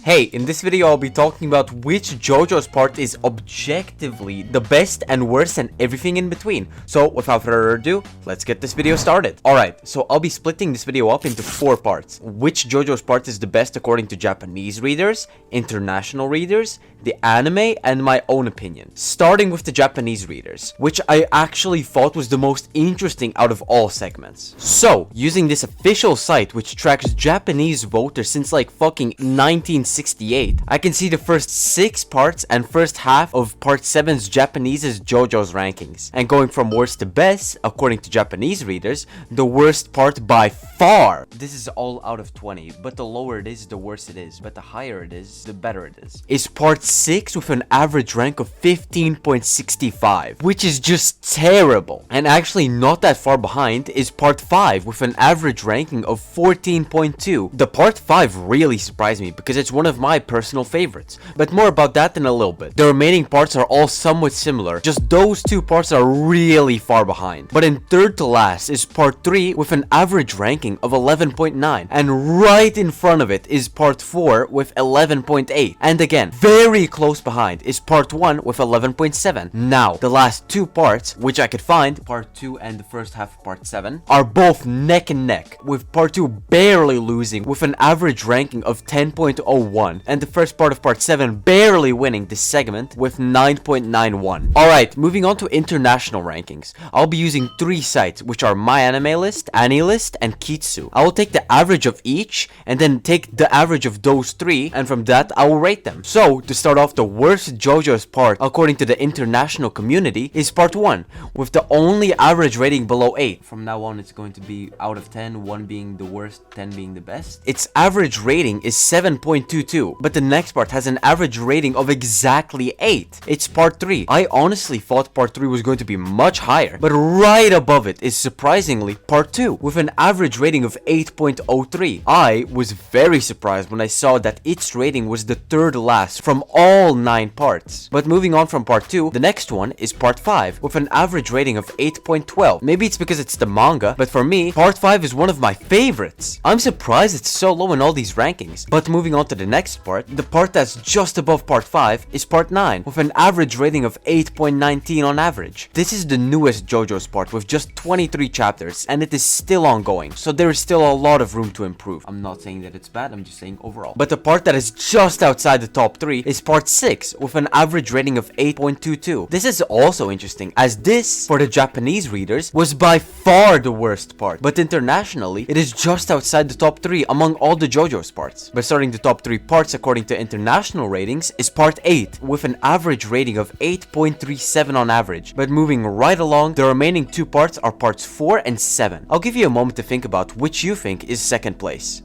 Hey, in this video I'll be talking about which JoJo's part is objectively the best and worst and everything in between. So without further ado, let's get this video started. Alright, so I'll be splitting this video up into 4 parts. Which JoJo's part is the best according to Japanese readers, international readers, the anime, and my own opinion. Starting with the Japanese readers, which I actually thought was the most interesting out of all segments. So, using this official site which tracks Japanese voters since like fucking 1968, I can see the first 6 parts and first half of part 7's Japanese's JoJo's rankings. And going from worst to best, according to Japanese readers, the worst part by far. This is all out of 20, but the lower it is, the worse it is, but the higher it is, the better it is part 6 with an average rank of 15.65, which is just terrible. And actually not that far behind is part 5 with an average ranking of 14.2. The part 5 really surprised me because it's one of my personal favorites, but more about that in a little bit. The remaining parts are all somewhat similar, just those 2 parts are really far behind. But in third to last is part 3 with an average ranking of 11.9, and right in front of it is part 4 with 11.8, and again very close behind is part 1 with 11.7. Now the last 2 parts which I could find, part 2 and the first half of part 7, are both neck and neck, with part 2 barely losing with an average ranking of 10.01 and the first part of part 7 barely winning this segment with 9.91. Alright, moving on to international rankings. I'll be using 3 sites which are My Anime List, AniList, and Kitsu. I will take the average of each and then take the average of those 3, and from that I will rate them. So to start off, the worst JoJo's part according to the international community is part 1 with the only average rating below 8. From now on it's going to be out of 10, 1 being the worst, 10 being the best. Its average rating is 7.22, but the next part has an average rating of exactly 8. It's part 3. I honestly thought part 3 was going to be much higher, but right above it is surprisingly part 2 with an average rating of 8.03. I was very surprised when I saw that its rating was the third last from all 9 parts. But moving on from part 2, the next one is part 5 with an average rating of 8.12. Maybe it's because it's the manga, but for me, part 5 is one of my favorites. I'm surprised it's so low in all these rankings. But moving on to the next part, the part that's just above part 5 is part 9 with an average rating of 8.19 on average. This is the newest JoJo's part with just 23 chapters and it is still ongoing, so there is still a lot of room to improve. I'm not saying that it's bad, I'm just saying overall. But the part that is just outside the top 3 is part 6 with an average rating of 8.22. This is also interesting as this, for the Japanese readers, was by far the worst part, but internationally it is just outside the top 3 among all the JoJo's parts. But starting the top 3 parts according to international ratings is part 8 with an average rating of 8.37 on average. But moving right along, the remaining 2 parts are parts 4 and 7. I'll give you a moment to think about which you think is second place.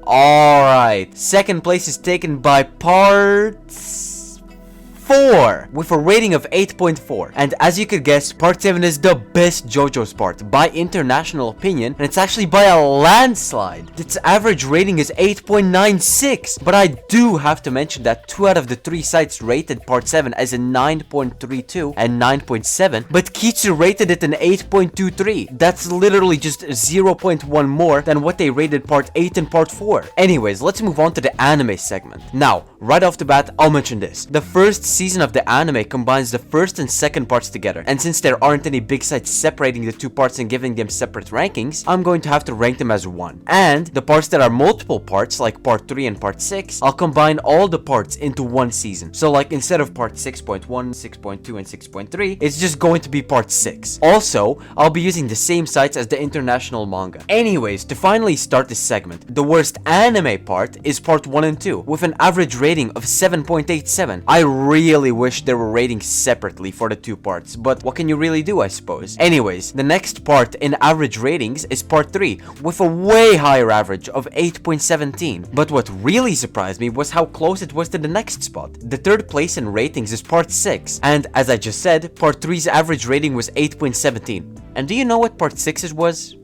Alright, second place is taken by part 4 with a rating of 8.4, and as you could guess, part 7 is the best JoJo's part by international opinion, and it's actually by a landslide. Its average rating is 8.96, but I do have to mention that 2 out of the 3 sites rated part 7 as a 9.32 and 9.7, but Kitsu rated it an 8.23. That's literally just 0.1 more than what they rated part 8 and part 4. Anyways, let's move on to the anime segment. Now, right off the bat, I'll mention this. The first season of the anime combines the first and second parts together, and since there aren't any big sites separating the 2 parts and giving them separate rankings, I'm going to have to rank them as 1. And the parts that are multiple parts, like part 3 and part 6, I'll combine all the parts into 1 season. So like instead of part 6.1, 6.2, and 6.3, it's just going to be part 6. Also, I'll be using the same sites as the international manga. Anyways, to finally start this segment, the worst anime part is part 1 and 2 with an average rating of 7.87. I really wish there were ratings separately for the 2 parts, but what can you really do, I suppose. Anyways, the next part in average ratings is part 3 with a way higher average of 8.17. But what really surprised me was how close it was to the next spot. The third place in ratings is part 6, and as I just said, part 3's average rating was 8.17. And do you know what part 6's was?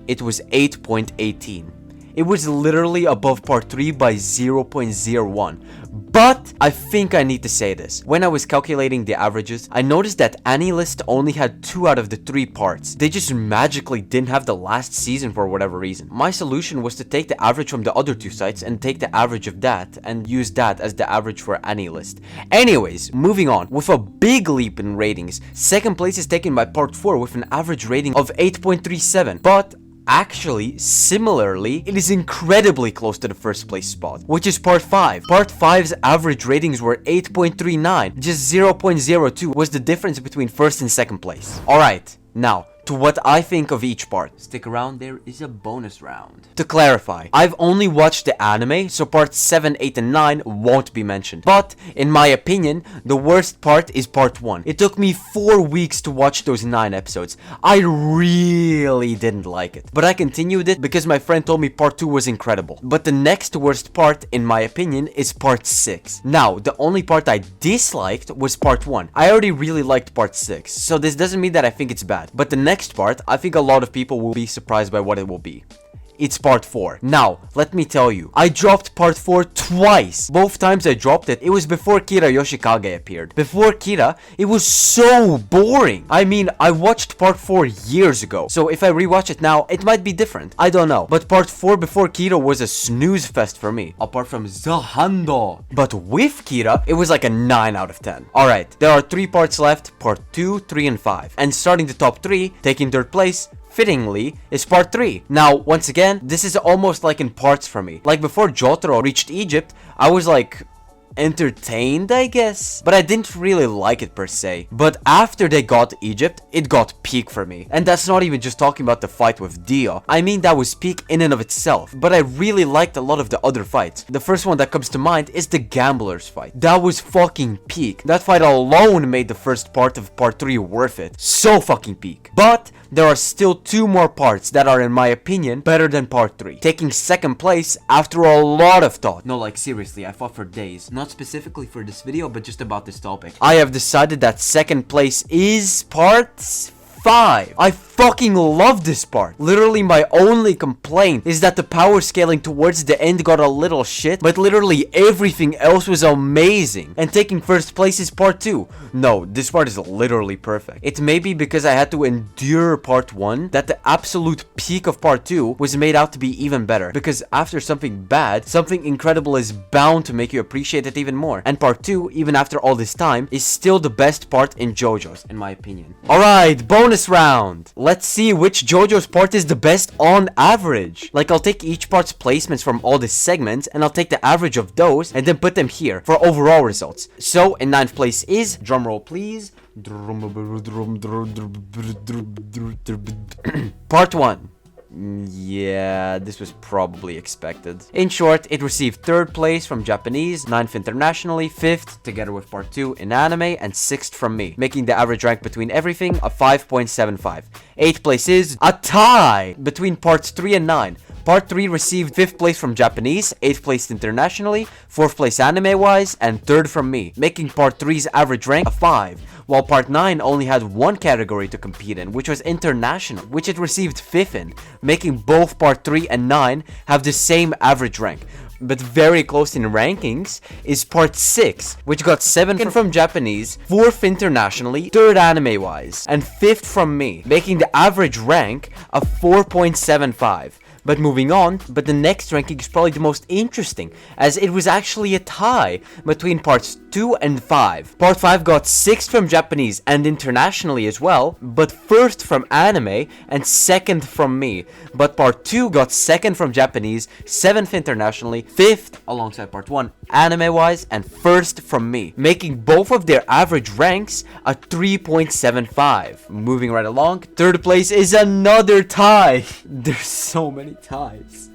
It was 8.18. It was literally above part 3 by 0.01. But I think I need to say this. When I was calculating the averages, I noticed that Anilist only had 2 out of the 3 parts. They just magically didn't have the last season for whatever reason. My solution was to take the average from the other 2 sites and take the average of that and use that as the average for Anilist. Anyways, moving on. With a big leap in ratings, second place is taken by part 4 with an average rating of 8.37. But actually, similarly, it is incredibly close to the first place spot, which is part 5. Part 5's average ratings were 8.39. Just 0.02 was the difference between first and second place. Alright, now, to what I think of each part. Stick around, there is a bonus round. To clarify, I've only watched the anime, so parts 7, 8, and 9 won't be mentioned. But, in my opinion, the worst part is part 1. It took me 4 weeks to watch those 9 episodes. I really didn't like it. But I continued it because my friend told me part 2 was incredible. But the next worst part, in my opinion, is part 6. Now, the only part I disliked was part 1. I already really liked part 6, so this doesn't mean that I think it's bad. But the next part, I think a lot of people will be surprised by what it will be. It's part 4. Now, let me tell you, I dropped part 4 twice. Both times I dropped it, it was before Kira Yoshikage appeared. Before Kira, it was so boring. I mean, I watched part 4 years ago, so if I rewatch it now, it might be different. I don't know. But part 4 before Kira was a snooze fest for me, apart from Zahando. But with Kira, it was like a 9 out of 10. Alright, there are 3 parts left, part 2, 3, and 5. And starting the top 3, taking third place, fittingly, is part 3. Now, once again, this is almost like in parts for me. Like before Jotaro reached Egypt, I was like entertained, I guess, but I didn't really like it per se. But after they got Egypt, it got peak for me. And that's not even just talking about the fight with Dio. I mean, that was peak in and of itself, but I really liked a lot of the other fights. The first one that comes to mind is the Gamblers fight. That was fucking peak. That fight alone made the first part of part 3 worth it. So fucking peak. But there are still 2 more parts that are, in my opinion, better than part 3. Taking second place after a lot of thought. No, like seriously, I fought for days. Not specifically for this video, but just about this topic. I have decided that second place is part 5. I fucking love this part. Literally, my only complaint is that the power scaling towards the end got a little shit, but literally everything else was amazing. And taking first place is part 2. No, this part is literally perfect. It may be because I had to endure part 1 that the absolute peak of part 2 was made out to be even better. Because after something bad, something incredible is bound to make you appreciate it even more. And part 2, even after all this time, is still the best part in JoJo's, in my opinion. Alright, bonus round. Let's see which JoJo's part is the best on average. Like, I'll take each part's placements from all the segments and I'll take the average of those and then put them here for overall results. So, in 9th place is, drumroll please, part 1. Yeah, this was probably expected. In short, it received 3rd place from Japanese, 9th internationally, 5th together with part 2 in anime, and 6th from me, making the average rank between everything a 5.75. 8th place is a tie between parts 3 and 9. Part 3 received 5th place from Japanese, 8th place internationally, 4th place anime-wise, and 3rd from me, making part 3's average rank a 5, while part 9 only had 1 category to compete in, which was international, which it received 5th in, making both part 3 and 9 have the same average rank. But very close in rankings is part 6, which got 7th from Japanese, 4th internationally, 3rd anime-wise, and 5th from me, making the average rank a 4.75. But moving on, but the next ranking is probably the most interesting, as it was actually a tie between parts 2 and 5. Part 5 got 6th from Japanese and internationally as well, but 1st from anime and 2nd from me. But part 2 got 2nd from Japanese, 7th internationally, 5th alongside part 1 anime-wise, and 1st from me, making both of their average ranks a 3.75. Moving right along, 3rd place is another tie. There's so many ties.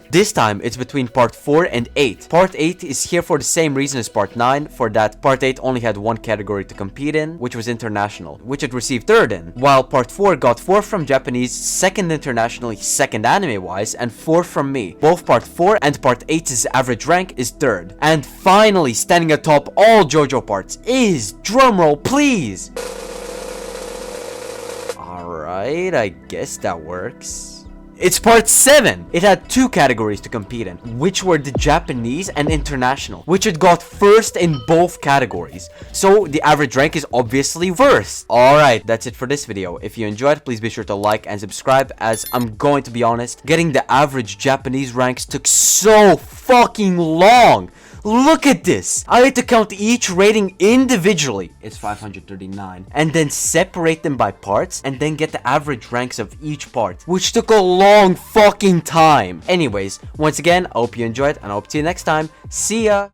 This time, it's between part 4 and 8. Part 8 is here for the same reason as part 9, for that part 8 only had 1 category to compete in, which was international, which it received 3rd in, while part 4 got 4th from Japanese, 2nd internationally, 2nd anime-wise, and 4th from me. Both part 4 and part 8's average rank is 3rd. And finally, standing atop all JoJo parts is, drumroll please! Alright, I guess that works. It's part 7. It had 2 categories to compete in, which were the Japanese and international, which it got first in both categories. So the average rank is obviously worse. Alright, that's it for this video. If you enjoyed, please be sure to like and subscribe, as I'm going to be honest, getting the average Japanese ranks took so fucking long. Look at this. I had to count each rating individually. It's 539. And then separate them by parts and then get the average ranks of each part, which took a long fucking time. Anyways, once again, I hope you enjoyed and I hope to see you next time. See ya.